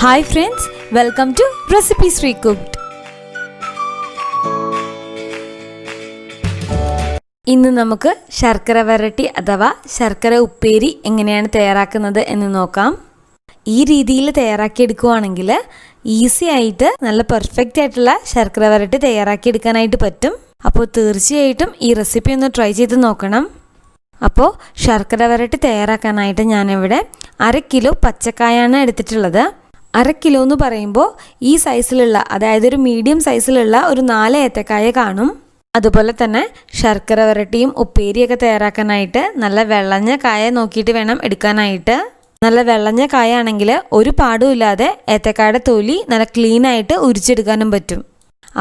Hi friends, welcome to Recipes Recooked. ഇന്ന് നമുക്ക് ശർക്കര വരട്ടി അഥവാ ശർക്കര ഉപ്പേരി എങ്ങനെയാണ് തയ്യാറാക്കുന്നത് എന്ന് നോക്കാം. ഈ രീതിയിൽ തയ്യാറാക്കി എടുക്കുകയാണെങ്കിൽ ഈസി ആയിട്ട് നല്ല പെർഫെക്റ്റ് ആയിട്ടുള്ള ശർക്കര വരട്ടി തയ്യാറാക്കി എടുക്കാനായിട്ട് പറ്റും. അപ്പോൾ തീർച്ചയായിട്ടും ഈ റെസിപ്പി ഒന്ന് ട്രൈ ചെയ്ത് നോക്കണം. അപ്പോൾ ശർക്കര വരട്ടി തയ്യാറാക്കാനായിട്ട് ഞാനിവിടെ 1/2 കിലോ പച്ചക്കായാണ് എടുത്തിട്ടുള്ളത്. 1/2 കിലോ എന്ന് പറയുമ്പോൾ ഈ സൈസിലുള്ള, അതായത് ഒരു മീഡിയം സൈസിലുള്ള ഒരു 4 ഏത്തക്കായ കാണും. അതുപോലെ തന്നെ ശർക്കര വരട്ടിയും ഉപ്പേരിയൊക്കെ തയ്യാറാക്കാനായിട്ട് നല്ല വെള്ളഞ്ഞ കായ നോക്കിയിട്ട് വേണം എടുക്കാനായിട്ട്. നല്ല വെള്ളഞ്ഞ കായ ആണെങ്കിൽ ഒരു പാടും ഇല്ലാതെ ഏത്തക്കായുടെ തൊലി നല്ല ക്ലീൻ ആയിട്ട് ഉരിച്ചെടുക്കാനും പറ്റും.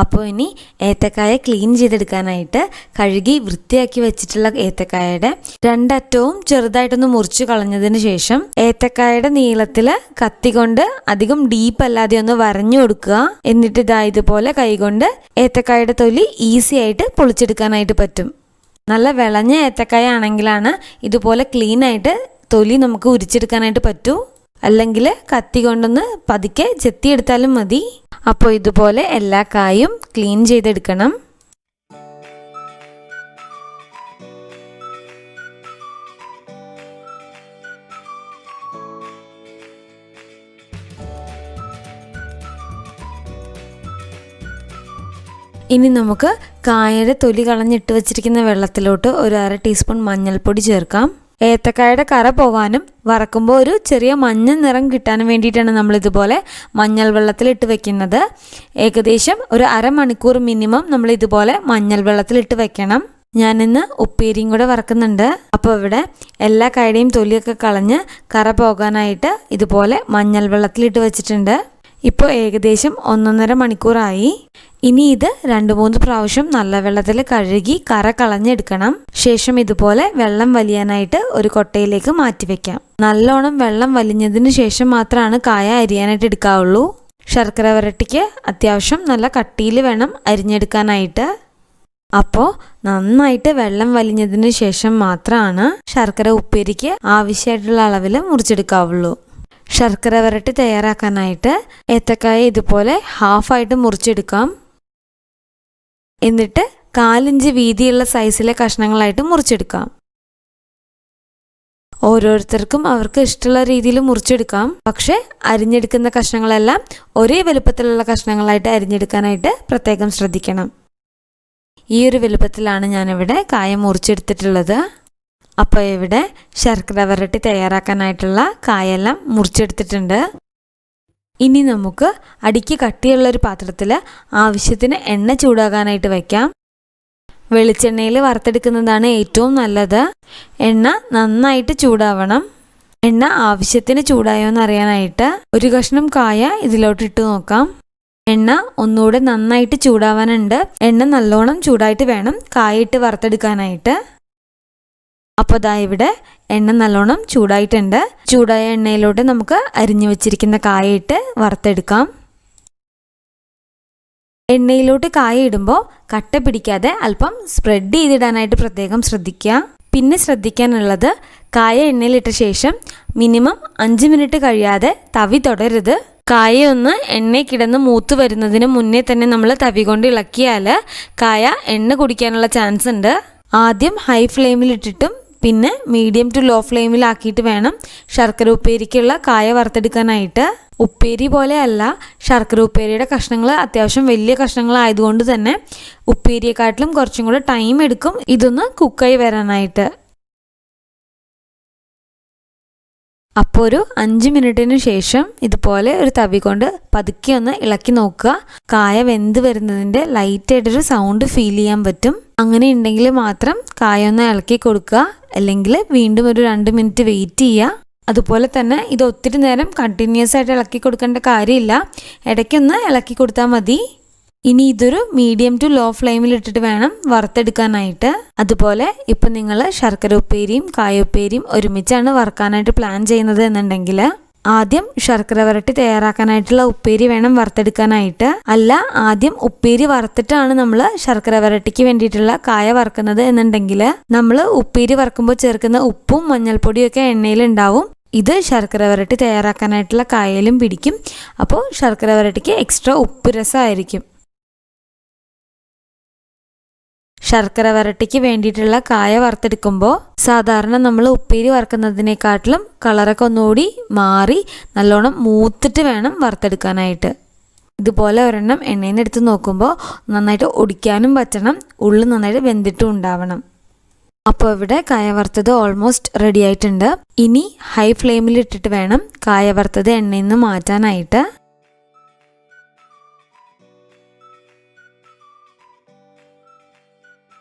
അപ്പോൾ ഇനി ഏത്തക്കായ ക്ലീൻ ചെയ്തെടുക്കാനായിട്ട് കഴുകി വൃത്തിയാക്കി വെച്ചിട്ടുള്ള ഏത്തക്കായയുടെ 2 അറ്റവും ചെറുതായിട്ടൊന്ന് മുറിച്ച് കളഞ്ഞതിന് ശേഷം ഏത്തക്കായയുടെ നീളത്തിൽ കത്തി കൊണ്ട് അധികം ഡീപ്പ് അല്ലാതെ ഒന്ന് വരഞ്ഞു കൊടുക്കുക. എന്നിട്ട് ഇതുപോലെ കൈകൊണ്ട് ഏത്തക്കായയുടെ തൊലി ഈസി ആയിട്ട് പൊളിച്ചെടുക്കാനായിട്ട് പറ്റും. നല്ല വിളഞ്ഞ ഏത്തക്കായ ആണെങ്കിലാണ് ഇതുപോലെ ക്ലീൻ ആയിട്ട് തൊലി നമുക്ക് ഉരിച്ചെടുക്കാനായിട്ട് പറ്റൂ. അല്ലെങ്കിൽ കത്തി കൊണ്ടൊന്ന് പതുക്കെ ചെത്തിയെടുത്താലും മതി. അപ്പോൾ ഇതുപോലെ എല്ലാ കായും ക്ലീൻ ചെയ്തെടുക്കണം. ഇനി നമുക്ക് കായയുടെ തൊലി കളഞ്ഞിട്ട് വെച്ചിരിക്കുന്ന വെള്ളത്തിലോട്ട് ഒരു 1/2 ടീസ്പൂൺ മഞ്ഞൾപ്പൊടി ചേർക്കാം. ഏത്തക്കായുടെ കറ പോവാനും വറക്കുമ്പോൾ ഒരു ചെറിയ മഞ്ഞ നിറം കിട്ടാനും വേണ്ടിയിട്ടാണ് നമ്മളിതുപോലെ മഞ്ഞൾ വെള്ളത്തിലിട്ട് വെക്കുന്നത്. ഏകദേശം ഒരു 1/2 മണിക്കൂർ മിനിമം നമ്മളിതുപോലെ മഞ്ഞൾ വെള്ളത്തിലിട്ട് വെക്കണം. ഞാനിന്ന് ഉപ്പേരിയും കൂടെ വറക്കുന്നുണ്ട്. അപ്പോൾ ഇവിടെ എല്ലാ കായുടെയും തൊലിയൊക്കെ കളഞ്ഞ് കറ പോകാനായിട്ട് ഇതുപോലെ മഞ്ഞൾ വെള്ളത്തിലിട്ട് വെച്ചിട്ടുണ്ട്. ഇപ്പോൾ ഏകദേശം 1.5 മണിക്കൂറായി. ഇനി ഇത് 2-3 പ്രാവശ്യം നല്ല വെള്ളത്തിൽ കഴുകി കറ കളഞ്ഞെടുക്കണം. ശേഷം ഇതുപോലെ വെള്ളം വലിയാനായിട്ട് ഒരു കൊട്ടയിലേക്ക് മാറ്റി വെക്കാം. നല്ലോണം വെള്ളം വലിഞ്ഞതിന് ശേഷം മാത്രമാണ് കായ അരിയാനായിട്ട് എടുക്കാവുള്ളൂ. ശർക്കര വരട്ടിക്ക് അത്യാവശ്യം നല്ല കട്ടിയിൽ വേണം അരിഞ്ഞെടുക്കാനായിട്ട്. അപ്പോൾ നന്നായിട്ട് വെള്ളം വലിഞ്ഞതിന് ശേഷം മാത്രമാണ് ശർക്കര ഉപ്പേരിക്ക് ആവശ്യമായിട്ടുള്ള അളവിൽ മുറിച്ചെടുക്കാവുള്ളൂ. ശർക്കര വരട്ടി തയ്യാറാക്കാനായിട്ട് ഏത്തക്കായ ഇതുപോലെ ഹാഫായിട്ട് മുറിച്ചെടുക്കാം. എന്നിട്ട് 1/4 ഇഞ്ച് വീതിയുള്ള സൈസിലെ കഷ്ണങ്ങളായിട്ട് മുറിച്ചെടുക്കാം. ഓരോരുത്തർക്കും അവർക്ക് ഇഷ്ടമുള്ള രീതിയിൽ മുറിച്ചെടുക്കാം. പക്ഷെ അരിഞ്ഞെടുക്കുന്ന കഷ്ണങ്ങളെല്ലാം ഒരേ വലുപ്പത്തിലുള്ള കഷ്ണങ്ങളായിട്ട് അരിഞ്ഞെടുക്കാനായിട്ട് പ്രത്യേകം ശ്രദ്ധിക്കണം. ഈ ഒരു വലുപ്പത്തിലാണ് ഞാനിവിടെ കായ മുറിച്ചെടുത്തിട്ടുള്ളത്. അപ്പോൾ ഇവിടെ ശർക്കര വരട്ടി തയ്യാറാക്കാനായിട്ടുള്ള കായെല്ലാം മുറിച്ചെടുത്തിട്ടുണ്ട്. ഇനി നമുക്ക് അടിക്ക് കട്ടിയുള്ളൊരു പാത്രത്തിൽ ആവശ്യത്തിന് എണ്ണ ചൂടാകാനായിട്ട് വയ്ക്കാം. വെളിച്ചെണ്ണയിൽ വറുത്തെടുക്കുന്നതാണ് ഏറ്റവും നല്ലത്. എണ്ണ നന്നായിട്ട് ചൂടാവണം. എണ്ണ ആവശ്യത്തിന് ചൂടായോ എന്ന് അറിയാനായിട്ട് ഒരു കഷ്ണം കായ ഇതിലോട്ട് ഇട്ട് നോക്കാം. എണ്ണ ഒന്നുകൂടെ നന്നായിട്ട് ചൂടാവാനുണ്ട്. എണ്ണ നല്ലോണം ചൂടായിട്ട് വേണം കായ ഇട്ട് വറുത്തെടുക്കാനായിട്ട്. അപ്പോൾ ഇവിടെ എണ്ണ നല്ലോണം ചൂടായിട്ടുണ്ട്. ചൂടായ എണ്ണയിലോട്ട് നമുക്ക് അരിഞ്ഞു വെച്ചിരിക്കുന്ന കായ ഇട്ട് വറുത്തെടുക്കാം. എണ്ണയിലോട്ട് കായ ഇടുമ്പോൾ കട്ട പിടിക്കാതെ അല്പം സ്പ്രെഡ് ചെയ്തിടാനായിട്ട് പ്രത്യേകം ശ്രദ്ധിക്കുക. പിന്നെ ശ്രദ്ധിക്കാനുള്ളത്, കായ എണ്ണയിലിട്ട ശേഷം മിനിമം 5 മിനിറ്റ് കഴിയാതെ തവി തൊടരുത്. കായ ഒന്ന് എണ്ണയിൽ കിടന്ന് മൂത്ത് വരുന്നതിന് മുന്നേ തന്നെ നമ്മൾ തവി കൊണ്ട് ഇളക്കിയാൽ കായ എണ്ണ കുടിക്കാനുള്ള ചാൻസ് ഉണ്ട്. ആദ്യം ഹൈ ഫ്ലെയിമിലിട്ടിട്ടും പിന്നെ മീഡിയം ടു ലോ ഫ്ലെയിമിലാക്കിയിട്ട് വേണം ശർക്കര ഉപ്പേരിക്കുള്ള കായ വറുത്തെടുക്കാനായിട്ട്. ഉപ്പേരി പോലെ അല്ല, ശർക്കര ഉപ്പേരിയുടെ കഷ്ണങ്ങൾ അത്യാവശ്യം വലിയ കഷ്ണങ്ങളായതുകൊണ്ട് തന്നെ ഉപ്പേരിയെക്കാട്ടിലും കുറച്ചും കൂടെ ടൈം എടുക്കും ഇതൊന്ന് കുക്കായി വരാനായിട്ട്. അപ്പോൾ ഒരു 5 മിനിറ്റിന് ശേഷം ഇതുപോലെ ഒരു തവി കൊണ്ട് പതുക്കെ ഒന്ന് ഇളക്കി നോക്കുക. കായ വെന്ത് വരുന്നതിൻ്റെ ലൈറ്റായിട്ടൊരു സൗണ്ട് ഫീൽ ചെയ്യാൻ പറ്റും. അങ്ങനെ ഉണ്ടെങ്കിൽ മാത്രം കായ ഒന്ന് ഇളക്കി കൊടുക്കുക. അല്ലെങ്കിൽ വീണ്ടും ഒരു 2 മിനിറ്റ് വെയിറ്റ് ചെയ്യുക. അതുപോലെ തന്നെ ഇത് ഒത്തിരി നേരം കണ്ടിന്യൂസ് ആയിട്ട് ഇളക്കി കൊടുക്കേണ്ട കാര്യമില്ല. ഇടയ്ക്കൊന്ന് ഇളക്കി കൊടുത്താൽ മതി. ഇനി ഇതൊരു മീഡിയം ടു ലോ ഫ്ലെയിമിലിട്ടിട്ട് വേണം വറുത്തെടുക്കാനായിട്ട്. അതുപോലെ ഇപ്പം നിങ്ങൾ ശർക്കര ഉപ്പേരിയും കായ ഉപ്പേരിയും ഒരുമിച്ചാണ് വറുക്കാനായിട്ട് പ്ലാൻ ചെയ്യുന്നത് എന്നുണ്ടെങ്കിൽ ആദ്യം ശർക്കര വരട്ടി തയ്യാറാക്കാനായിട്ടുള്ള ഉപ്പേരി വേണം വറുത്തെടുക്കാനായിട്ട്. അല്ല, ആദ്യം ഉപ്പേരി വറുത്തിട്ടാണ് നമ്മൾ ശർക്കര വരട്ടിക്ക് വേണ്ടിയിട്ടുള്ള കായ വറുക്കുന്നത് എന്നുണ്ടെങ്കിൽ നമ്മൾ ഉപ്പേരി വറുക്കുമ്പോൾ ചേർക്കുന്ന ഉപ്പും മഞ്ഞൾപ്പൊടിയും ഒക്കെ എണ്ണയിൽ ഉണ്ടാവും. ഇത് ശർക്കര വരട്ടി തയ്യാറാക്കാനായിട്ടുള്ള കായലും പിടിക്കും. അപ്പോൾ ശർക്കര വരട്ടിക്ക് എക്സ്ട്രാ ഉപ്പ് രസമായിരിക്കും. ശർക്കര വരട്ടിക്ക് വേണ്ടിയിട്ടുള്ള കായ വറുത്തെടുക്കുമ്പോൾ സാധാരണ നമ്മൾ ഉപ്പേരി വറുക്കുന്നതിനേക്കാട്ടിലും കളറൊക്കെ ഒന്നുകൂടി മാറി നല്ലോണം മൂത്തിട്ട് വേണം വറുത്തെടുക്കാനായിട്ട്. ഇതുപോലെ ഒരെണ്ണം എണ്ണയിൽ നിന്ന് എടുത്ത് നോക്കുമ്പോൾ നന്നായിട്ട് ഒടിക്കാനും പറ്റണം, ഉള്ളിൽ നന്നായിട്ട് വെന്തിട്ടും ഉണ്ടാവണം. അപ്പോൾ ഇവിടെ കായ വറുത്തത് ഓൾമോസ്റ്റ് റെഡി ആയിട്ടുണ്ട്. ഇനി ഹൈ ഫ്ലെയിമിൽ ഇട്ടിട്ട് വേണം കായ വറുത്തത് എണ്ണയിൽ നിന്ന് മാറ്റാനായിട്ട്.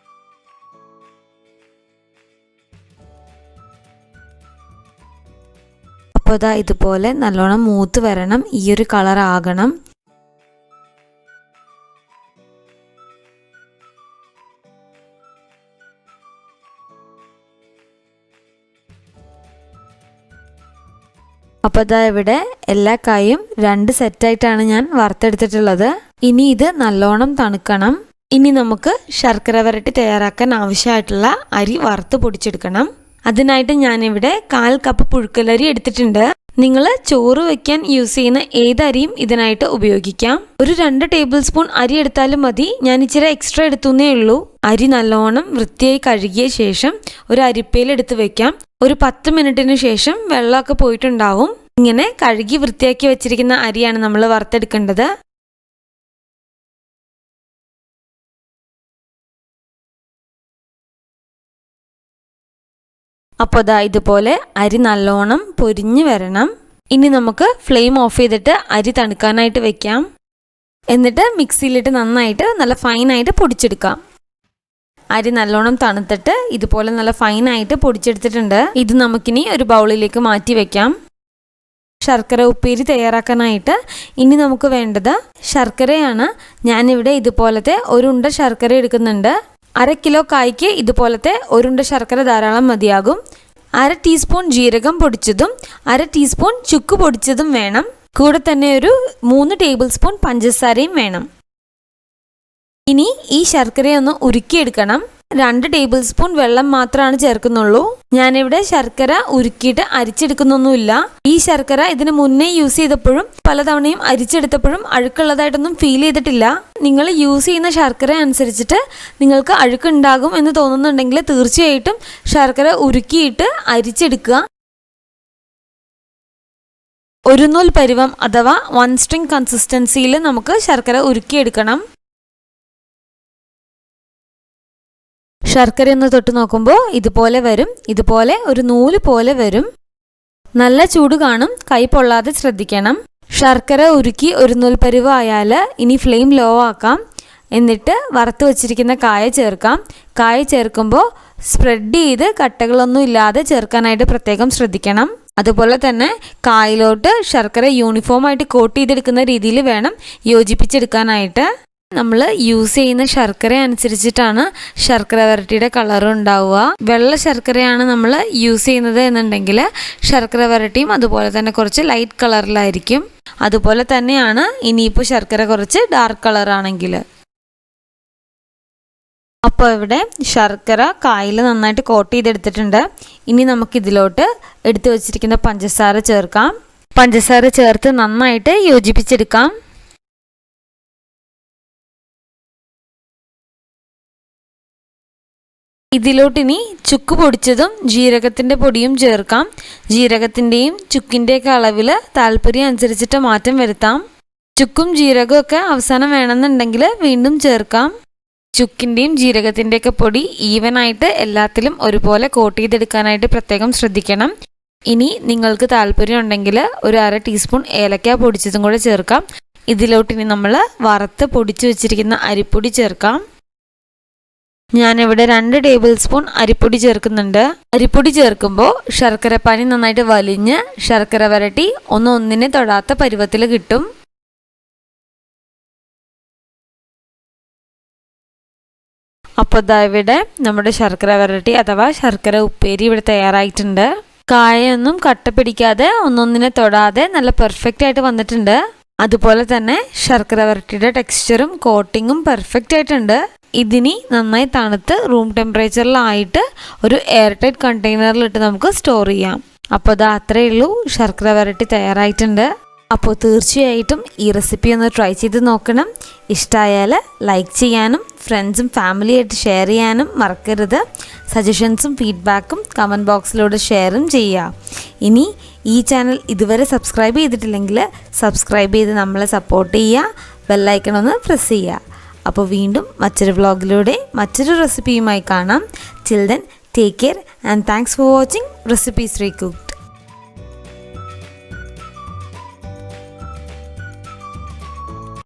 അപ്പോൾ ഇതാ ഇതുപോലെ നല്ലോണം മൂത്ത് വരണം, ഈ ഒരു കളർ ആകണം. അപ്പോൾ ഇതാ ഇവിടെ എല്ലാ കായും 2 സെറ്റായിട്ടാണ് ഞാൻ വറുത്തെടുത്തിട്ടുള്ളത്. ഇനി ഇത് നല്ലോണം തണുക്കണം. ഇനി നമുക്ക് ശർക്കര വരട്ടി തയ്യാറാക്കാൻ ആവശ്യമായിട്ടുള്ള അരി വറുത്ത് പൊടിച്ചെടുക്കണം. അതിനായിട്ട് ഞാനിവിടെ 1/4 കപ്പ് പുഴുക്കലരി എടുത്തിട്ടുണ്ട്. നിങ്ങൾ ചോറ് വെക്കാൻ യൂസ് ചെയ്യുന്ന ഏതരിയും ഇതിനായിട്ട് ഉപയോഗിക്കാം. ഒരു 2 ടേബിൾ സ്പൂൺ അരി എടുത്താലും മതി. ഞാൻ ഇച്ചിരി എക്സ്ട്രാ എടുത്തുന്നേ ഉള്ളൂ. അരി നല്ലോണം വൃത്തിയായി കഴുകിയ ശേഷം ഒരു അരിപ്പയിൽ എടുത്ത് വെക്കാം. ഒരു 10 മിനിറ്റിന് ശേഷം വെള്ളമൊക്കെ പോയിട്ടുണ്ടാവും. ഇങ്ങനെ കഴുകി വൃത്തിയാക്കി വെച്ചിരിക്കുന്ന അരിയാണ് നമ്മൾ വറുത്തെടുക്കേണ്ടത്. അപ്പോൾ ദാ ഇതുപോലെ അരി നല്ലോണം പൊരിഞ്ഞ് വരണം. ഇനി നമുക്ക് ഫ്ലെയിം ഓഫ് ചെയ്തിട്ട് അരി തണുക്കാനായിട്ട് വെക്കാം. എന്നിട്ട് മിക്സിയിലിട്ട് നന്നായിട്ട് നല്ല ഫൈനായിട്ട് പൊടിച്ചെടുക്കാം. അരി നല്ലോണം തണുത്തിട്ട് ഇതുപോലെ നല്ല ഫൈനായിട്ട് പൊടിച്ചെടുത്തിട്ടുണ്ട്. ഇത് നമുക്കിനി ഒരു ബൗളിലേക്ക് മാറ്റി വെക്കാം. ശർക്കര ഉപ്പേരി തയ്യാറാക്കാനായിട്ട് ഇനി നമുക്ക് വേണ്ടത് ശർക്കരയാണ്. ഞാനിവിടെ ഇതുപോലത്തെ ഒരു ഉണ്ട ശർക്കര എടുക്കുന്നുണ്ട്. 1/2 കിലോ കായ്ക്ക് ഇതുപോലത്തെ ഒരുണ്ട ശർക്കര ധാരാളം മതിയാകും. 1/2 ടീസ്പൂൺ ജീരകം പൊടിച്ചതും 1/2 ടീസ്പൂൺ ചുക്ക് പൊടിച്ചതും വേണം. കൂടെ തന്നെ ഒരു 3 ടേബിൾ സ്പൂൺ പഞ്ചസാരയും വേണം. ഇനി ഈ ശർക്കരയൊന്ന് ഉരുക്കിയെടുക്കണം. 2 ടേബിൾ സ്പൂൺ വെള്ളം മാത്രമാണ് ചേർക്കുന്നുള്ളൂ. ഞാനിവിടെ ശർക്കര ഉരുക്കിയിട്ട് അരിച്ചെടുക്കുന്നൊന്നുമില്ല. ഈ ശർക്കര ഇതിന് മുന്നേ യൂസ് ചെയ്തപ്പോഴും പലതവണയും അരിച്ചെടുത്തപ്പോഴും അഴുക്കുള്ളതായിട്ടൊന്നും ഫീൽ ചെയ്തിട്ടില്ല. നിങ്ങൾ യൂസ് ചെയ്യുന്ന ശർക്കര അനുസരിച്ചിട്ട് നിങ്ങൾക്ക് അഴുക്കുണ്ടാകും എന്ന് തോന്നുന്നുണ്ടെങ്കിൽ തീർച്ചയായിട്ടും ശർക്കര ഉരുക്കിയിട്ട് അരിച്ചെടുക്കുക. ഒരു നൂൽ പരുവം അഥവാ 1 സ്ട്രിംഗ് കൺസിസ്റ്റൻസിയിൽ നമുക്ക് ശർക്കര ഉരുക്കിയെടുക്കണം. ശർക്കര ഒന്ന് തൊട്ട് നോക്കുമ്പോൾ ഇതുപോലെ വരും. ഇതുപോലെ ഒരു നൂല് പോലെ വരും. നല്ല ചൂട് കാണും, കൈ പൊള്ളാതെ ശ്രദ്ധിക്കണം. ശർക്കര ഉരുക്കി ഒരു നൂൽ പരുവായാൽ ഇനി ഫ്ലെയിം ലോ ആക്കാം. എന്നിട്ട് വറുത്ത് വെച്ചിരിക്കുന്ന കായ ചേർക്കാം. കായ ചേർക്കുമ്പോൾ സ്പ്രെഡ് ചെയ്ത് കട്ടകളൊന്നും ഇല്ലാതെ ചേർക്കാനായിട്ട് പ്രത്യേകം ശ്രദ്ധിക്കണം. അതുപോലെ തന്നെ കായലോട്ട് ശർക്കര യൂണിഫോമായിട്ട് കോട്ട് ചെയ്തെടുക്കുന്ന രീതിയിൽ വേണം യോജിപ്പിച്ചെടുക്കാനായിട്ട്. നമ്മൾ യൂസ് ചെയ്യുന്ന ശർക്കര അനുസരിച്ചിട്ടാണ് ശർക്കര വരട്ടിയുടെ കളർ ഉണ്ടാവുക. വെള്ള ശർക്കരയാണ് നമ്മൾ യൂസ് ചെയ്യുന്നത് എന്നുണ്ടെങ്കിൽ ശർക്കര വരട്ടിയും അതുപോലെ തന്നെ കുറച്ച് ലൈറ്റ് കളറിലായിരിക്കും. അതുപോലെ തന്നെയാണ് ഇനിയിപ്പോൾ ശർക്കര കുറച്ച് ഡാർക്ക് കളറാണെങ്കിൽ. അപ്പോൾ ഇവിടെ ശർക്കര കായിൽ നന്നായിട്ട് കോട്ട് ചെയ്തെടുത്തിട്ടുണ്ട്. ഇനി നമുക്കിതിലോട്ട് എടുത്തു വച്ചിരിക്കുന്ന പഞ്ചസാര ചേർക്കാം. പഞ്ചസാര ചേർത്ത് നന്നായിട്ട് യോജിപ്പിച്ചെടുക്കാം. ഇതിലോട്ടിനി ചുക്ക് പൊടിച്ചതും ജീരകത്തിൻ്റെ പൊടിയും ചേർക്കാം. ജീരകത്തിൻ്റെയും ചുക്കിൻ്റെയൊക്കെ അളവിൽ താല്പര്യം അനുസരിച്ചിട്ട് മാറ്റം വരുത്താം. ചുക്കും ജീരകവും ഒക്കെ അവസാനം വേണമെന്നുണ്ടെങ്കിൽ വീണ്ടും ചേർക്കാം. ചുക്കിൻ്റെയും ജീരകത്തിൻ്റെയൊക്കെ പൊടി ഈവനായിട്ട് എല്ലാത്തിലും ഒരുപോലെ കോട്ട് ചെയ്തെടുക്കാനായിട്ട് പ്രത്യേകം ശ്രദ്ധിക്കണം. ഇനി നിങ്ങൾക്ക് താല്പര്യം ഉണ്ടെങ്കിൽ ഒരു 1/2 ടീസ്പൂൺ ഏലക്ക പൊടിച്ചതും കൂടെ ചേർക്കാം. ഇതിലോട്ടിനി നമ്മൾ വറുത്ത് പൊടിച്ചു വെച്ചിരിക്കുന്ന അരിപ്പൊടി ചേർക്കാം. ഞാനിവിടെ 2 ടേബിൾ സ്പൂൺ അരിപ്പൊടി ചേർക്കുന്നുണ്ട്. അരിപ്പൊടി ചേർക്കുമ്പോൾ ശർക്കര പാനി നന്നായിട്ട് വലിഞ്ഞ് ശർക്കര വരട്ടി ഒന്നിനെ തൊടാത്ത പരുവത്തിൽ കിട്ടും. അപ്പോൾ ദാ ഇവിടെ നമ്മുടെ ശർക്കര വരട്ടി അഥവാ ശർക്കര ഉപ്പേരി ഇവിടെ തയ്യാറായിട്ടുണ്ട്. കായൊന്നും കട്ട പിടിക്കാതെ ഒന്നിനെ തൊടാതെ നല്ല പെർഫെക്റ്റ് ആയിട്ട് വന്നിട്ടുണ്ട്. അതുപോലെ തന്നെ ശർക്കര വരട്ടിയുടെ ടെക്സ്ചറും കോട്ടിങ്ങും പെർഫെക്റ്റ് ആയിട്ടുണ്ട്. ഇതിനി നന്നായി തണുത്ത് റൂം ടെമ്പറേച്ചറിലായിട്ട് ഒരു എയർ ടൈറ്റ് കണ്ടെയ്നറിലിട്ട് നമുക്ക് സ്റ്റോർ ചെയ്യാം. അപ്പോൾ അത് അത്രയേ ഉള്ളൂ, ശർക്കര വരട്ടി തയ്യാറായിട്ടുണ്ട്. അപ്പോൾ തീർച്ചയായിട്ടും ഈ റെസിപ്പി ഒന്ന് ട്രൈ ചെയ്ത് നോക്കണം. ഇഷ്ടമായാൽ ലൈക്ക് ചെയ്യാനും ഫ്രണ്ട്സും ഫാമിലിയായിട്ട് ഷെയർ ചെയ്യാനും മറക്കരുത്. സജഷൻസും ഫീഡ്ബാക്കും കമൻറ്റ് ബോക്സിലൂടെ ഷെയറും ചെയ്യുക. ഇനി ഈ ചാനൽ ഇതുവരെ സബ്സ്ക്രൈബ് ചെയ്തിട്ടില്ലെങ്കിൽ സബ്സ്ക്രൈബ് ചെയ്ത് നമ്മളെ സപ്പോർട്ട് ചെയ്യുക. ബെല്ലൈക്കൺ ഒന്ന് പ്രസ് ചെയ്യുക. അപ്പോൾ വീണ്ടും മറ്റൊരു വ്ളോഗിലൂടെ മറ്റൊരു റെസിപ്പിയുമായി കാണാം. Till then, take care and thanks for watching Recipes Recooked.